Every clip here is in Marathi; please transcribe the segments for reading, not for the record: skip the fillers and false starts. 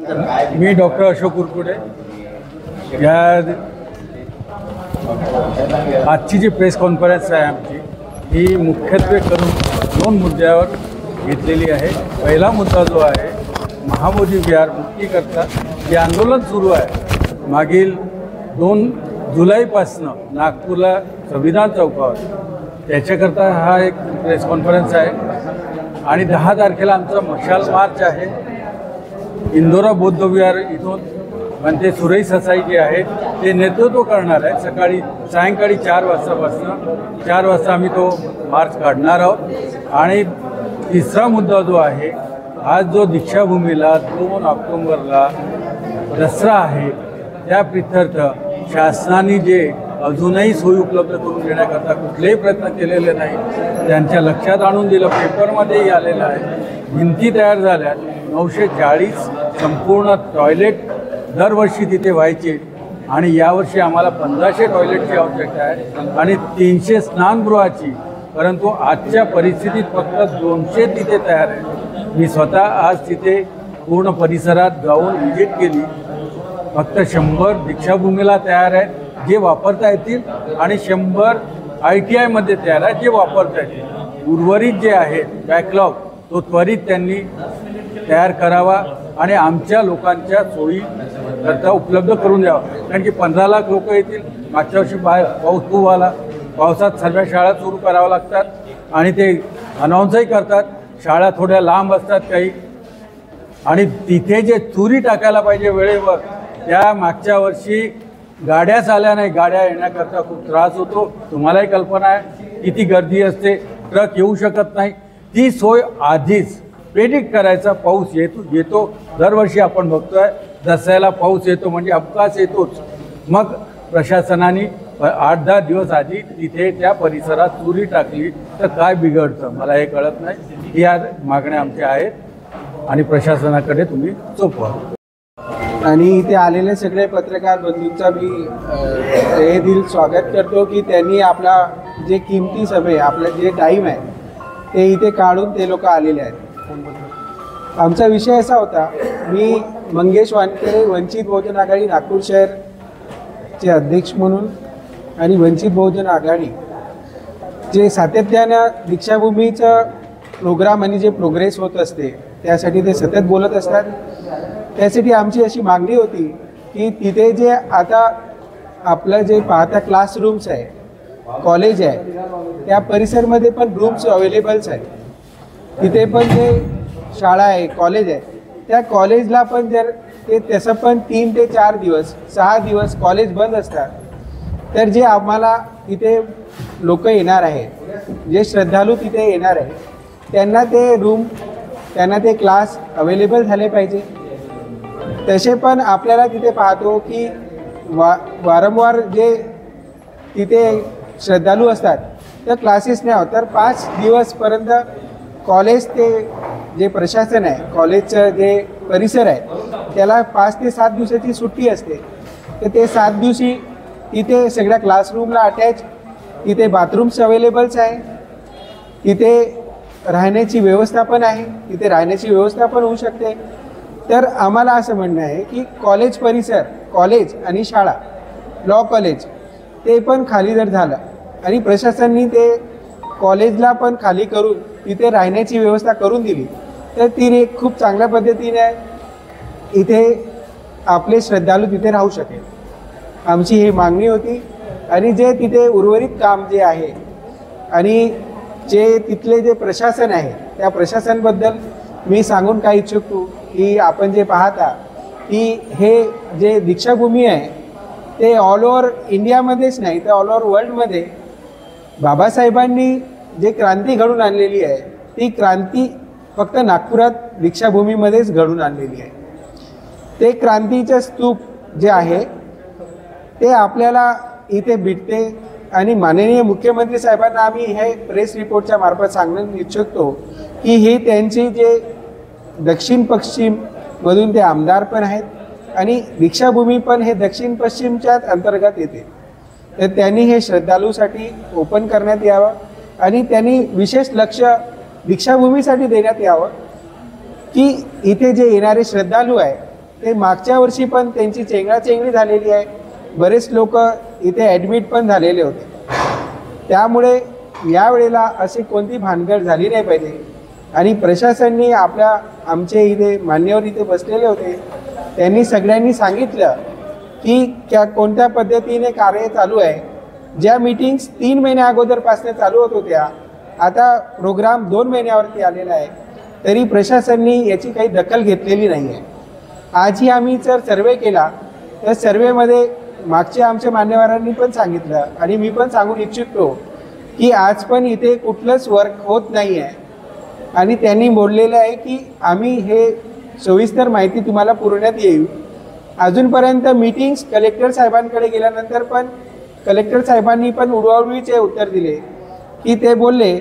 मी डॉक्टर अशोक कुरकुडे। या आजची जी प्रेस कॉन्फरन्स आहे आमची ही मुख्यत्वे करून दोन मुद्द्यावर घेतलेली आहे। पहिला मुद्दा जो आहे महाबोधी विहार मुक्तीकरता जे आंदोलन सुरू आहे मागील 2 जुलैपासून नागपूरला संविधान चौकावर, त्याच्याकरता हा एक प्रेस कॉन्फरन्स आहे। आणि 10 तारखेला आमचा मशाल मार्च आहे इंदोरा बौद्ध विहार इथून। म्हणजे सुरेश ससाई जे आहेत ते नेतृत्व करणार आहे। सायंकाळी 4 वाजतापासून 4 वाजता आम्ही तो मार्च काढणार आहोत। आणि तिसरा मुद्दा जो आहे, आज जो दीक्षाभूमीला 2 ऑक्टोबरला दसरा आहे त्या प्रित्यर्थ शासनाने जे अजूनही सोयी उपलब्ध करून देण्याकरता कुठलेही प्रयत्न केलेले नाही, त्यांच्या लक्षात आणून दिलं। पेपरमध्येही आलेलं आहे, भिंती तयार झाल्या। 940 संपूर्ण टॉयलेट दरवर्षी तिथे व्हायचे आणि यावर्षी आम्हाला 1500 टॉयलेटची आवश्यकता आहे आणि 300 स्नानगृहाची, परंतु आजच्या परिस्थितीत फक्त 200 तिथे तयार आहे। मी स्वतः आज तिथे पूर्ण परिसरात जाऊन व्हिजिट केली। फक्त 100 दीक्षाभूमीला तयार आहेत जे वापरता येतील आणि 100 ITI मध्ये तयार आहे जे वापरता येतील। उर्वरित जे आहे बॅकलॉग तो त्वरित त्यांनी तयार करावा आणि आमच्या लोकांच्या सोयीकरता उपलब्ध करून द्यावा। कारण की 15 लाख लोक येतील। मागच्या वर्षी पाऊस खूप आला, पावसात सर्व शाळा सुरू कराव्या लागतात आणि ते अनाऊन्सही करतात। शाळा थोड्या लांब असतात काही, आणि तिथे जे चुरी टाकायला पाहिजे वेळेवर, त्या मागच्या वर्षी गाड्याच आल्या नाही। गाड्या येण्याकरता खूप त्रास होतो, तुम्हालाही कल्पना आहे किती गर्दी असते, ट्रक येऊ शकत नाही। ती सोय आधीच प्रेडिक्ट करायचा। पाऊस येतो दरवर्षी आपण बघतोय, दसऱ्याला पाऊस येतो म्हणजे अपघात येतोच। मग प्रशासनाने 8-10 दिवस आधी तिथे त्या परिसरात चुरी टाकली तर काय बिघडतं मला हे कळत नाही। या मागण्या आमच्या आहेत आणि प्रशासनाकडे तुम्ही सोपवा। आणि इथे आलेले सगळे पत्रकार बंधूंचा मी हे दिल स्वागत करतो की त्यांनी आपला जे किमती समय, आपला जे टाईम आहे ते इथे काढून ते लोक आलेले आहेत। आमचा विषय असा होता, मी मंगेश वानखेडे, वंचित बहुजन आघाडी नागपूर शहरचे अध्यक्ष म्हणून, आणि वंचित बहुजन आघाडी जे सातत्यानं दीक्षाभूमीचं प्रोग्राम आणि जे प्रोग्रेस होत असते त्यासाठी ते सतत बोलत असतात। त्यासाठी आमची अशी मागणी होती की तिथे जे आता आपलं जे पाहता क्लासरूम्स आहे, कॉलेज आहे, त्या परिसरमध्ये पण रूम्स अवेलेबल्स आहे। तिथे पण जे शाळा आहे, कॉलेज आहे, त्या कॉलेजला पण जर ते तसं पण 3 ते 4 दिवस 6 दिवस कॉलेज बंद असतात, तर जे आम्हाला तिथे लोक येणार आहे, जे श्रद्धाळू तिथे येणार आहे, त्यांना ते रूम, त्यांना ते क्लास अवेलेबल झाले पाहिजे। तसे पण आपल्याला तिथे पाहतो की वारंवार जे तिथे श्रद्धाळू असतात तर क्लासेस नाही होत, तर 5 दिवसपर्यंत कॉलेज ते जे प्रशासन आहे, कॉलेजचं जे परिसर आहे त्याला 5 ते 7 दिवसाची सुट्टी असते। तर ते 7 दिवशी तिथे सगळ्या क्लासरूमला अटॅच तिथे बाथरूम्स अवेलेबल्स आहे, तिथे राहण्याची व्यवस्था पण आहे, तिथे राहण्याची व्यवस्था पण होऊ शकते। तर आम्हाला असं म्हणणं आहे की कॉलेज परिसर, कॉलेज आणि शाळा, लॉ कॉलेज ते पण खाली जर झालं आणि प्रशासनाने ते कॉलेजला पण खाली करून तिथे राहण्याची व्यवस्था करून दिली तर ती एक खूप चांगल्या पद्धतीने इथे आपले श्रद्धाळू तिथे राहू शकेल। आमची ही मागणी होती। आणि जे तिथे उर्वरित काम जे आहे आणि जे तिथले जे प्रशासन आहे त्या प्रशासनाबद्दल मी सांगून काय इच्छुकतो की आपण जे पाहता की हे जे दीक्षाभूमी आहे ते ऑल ओव्हर इंडियामध्येच नाही तर ऑल ओव्हर वर्ल्डमध्ये बाबासाहेबांनी जे क्रांती घडून आणलेली आहे ती क्रांती फक्त नागपुरात दीक्षाभूमीमध्येच घडून आणलेली आहे। ते क्रांतीचे स्तूप जे आहे ते आपल्याला इथे भेटते। आणि माननीय मुख्यमंत्री साहेबांना आम्ही हे प्रेस रिपोर्टच्या मार्फत सांगणं इच्छितो की हे त्यांचे जे दक्षिण पश्चिममधून ते आमदार पण आहेत आणि दीक्षाभूमी पण हे दक्षिण पश्चिमच्याच अंतर्गत येते, तर त्यांनी हे श्रद्धाळूसाठी ओपन करण्यात यावं आणि त्यांनी विशेष लक्ष दीक्षाभूमीसाठी देण्यात यावं की इथे जे येणारे श्रद्धाळू आहे ते मागच्या वर्षी पण त्यांची चेंगराचेंगरी झालेली आहे. बरेच लोक इथे ॲडमिट पण झालेले होते. त्यामुळे यावेळेला अशी कोणती भानगड झाली नाही पाहिजे. आणि प्रशासनाने आमचे इथे मान्यवर इथे बसलेले होते, त्यांनी सगळ्यांनी सांगितलं की कोणत्या पद्धतीने कार्य चालू आहे. ज्या मीटिंग्स 3 महिन्या अगोदरपासून चालू होत होत्या, आता प्रोग्राम 2 महिन्यावरती आलेला आहे, तरी प्रशासनाने याची काही दखल घेतलेली नाही आहे. आजही आम्ही जर सर्वे केला तर सर्वेमध्ये मागच्या आमच्या मान्यवरांनी पण सांगितलं आणि मी पण सांगू इच्छितो की आज पण इथे कुठलंच वर्क होत नाही आहे. आणि त्यांनी बोललेलं आहे की आम्ही हे सविस्तर माहिती तुम्हाला पुरवण्यात येईल. अजूनपर्यंत मीटिंग्स कलेक्टर साहेबांकडे गेल्यानंतर पण कलेक्टर साहेबांनी पण उडवाउडवीचे उत्तर दिले की ते बोलले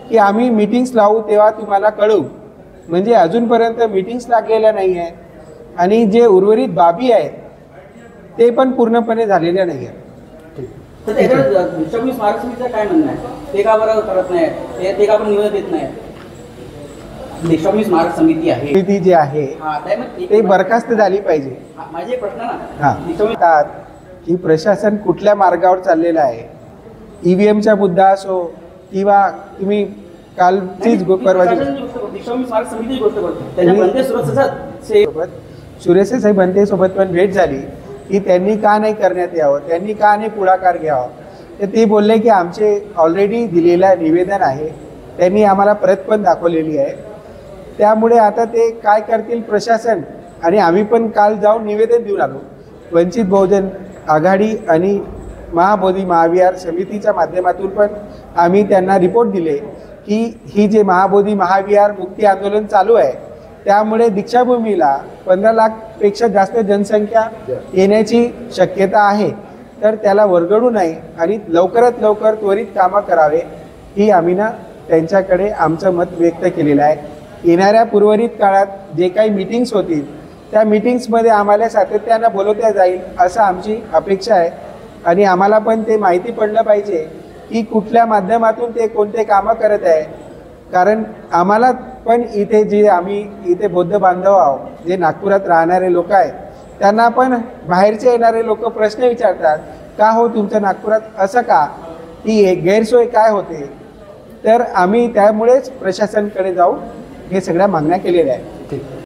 की आम्ही मीटिंग्स लावू तेव्हा तुम्हाला कळवू. म्हणजे अजूनपर्यंत मीटिंग्स लागलेल्या नाही आहे आणि जे उर्वरित बाबी आहेत ते पण पूर्णपणे झालेल्या नाही आहेत. तर त्याच्यावर देशमुख स्मारक समितीचं काय म्हणणं आहे? ते का बरं करत नाही, ते का बरं निवडत येत नाही? देशमुख स्मारक समिती आहे, समिती जी आहे ते बरखास्त झाली पाहिजे. माझे प्रश्न ना हां की प्रशासन कुठल्या मार्गावर चाललेलं आहे. EVMचा मुद्दा असो किंवा तुम्ही कालचीच परवाची देशमुख स्मारक समितीची गोष्ट करतो, त्याच्या बनते सुरेश साहेब बनतेसोबत पण भेट झाली की त्यांनी का नाही करण्यात यावं, त्यांनी का नाही पुढाकार घ्यावा. तर ते बोलले की आमचे ऑलरेडी दिलेलं निवेदन आहे, त्यांनी आम्हाला प्रत पण दाखवलेली आहे. त्यामुळे आता ते काय करतील प्रशासन. आणि आम्ही पण काल जाऊन निवेदन देऊन आलो. वंचित बहुजन आघाडी आणि महाबोधी महाविहार समितीच्या माध्यमातून पण आम्ही त्यांना रिपोर्ट दिले की ही जे महाबोधी महाविहार मुक्ती आंदोलन चालू आहे त्यामुळे दीक्षाभूमीला 15 लाखपेक्षा जास्त जनसंख्या येण्याची शक्यता आहे. तर त्याला वरगडू नये आणि लवकरात लवकर त्वरित कामं करावे ही आम्ही त्यांच्याकडे आमचं मत व्यक्त केलेलं आहे. येणाऱ्या उर्वरित काळात जे काही मीटिंग्स होतील त्या मीटिंग्समध्ये आम्हाला सातत्यानं बोलवल्या जाईल असं आमची अपेक्षा आहे. आणि आम्हाला पण ते माहिती पडलं पाहिजे की कुठल्या माध्यमातून ते कोणते कामं करत आहे. कारण आम्हाला पण इथे जे आम्ही इथे बौद्ध बांधव आहोत, जे नागपुरात राहणारे लोक आहेत, त्यांना पण बाहेरचे येणारे लोक प्रश्न विचारतात का हो तुमच्या नागपुरात असं का, ही गैरसोय काय होते. तर आम्ही त्यामुळेच प्रशासनाकडे जाऊन हे सगळ्या मागण्या केलेल्या आहेत.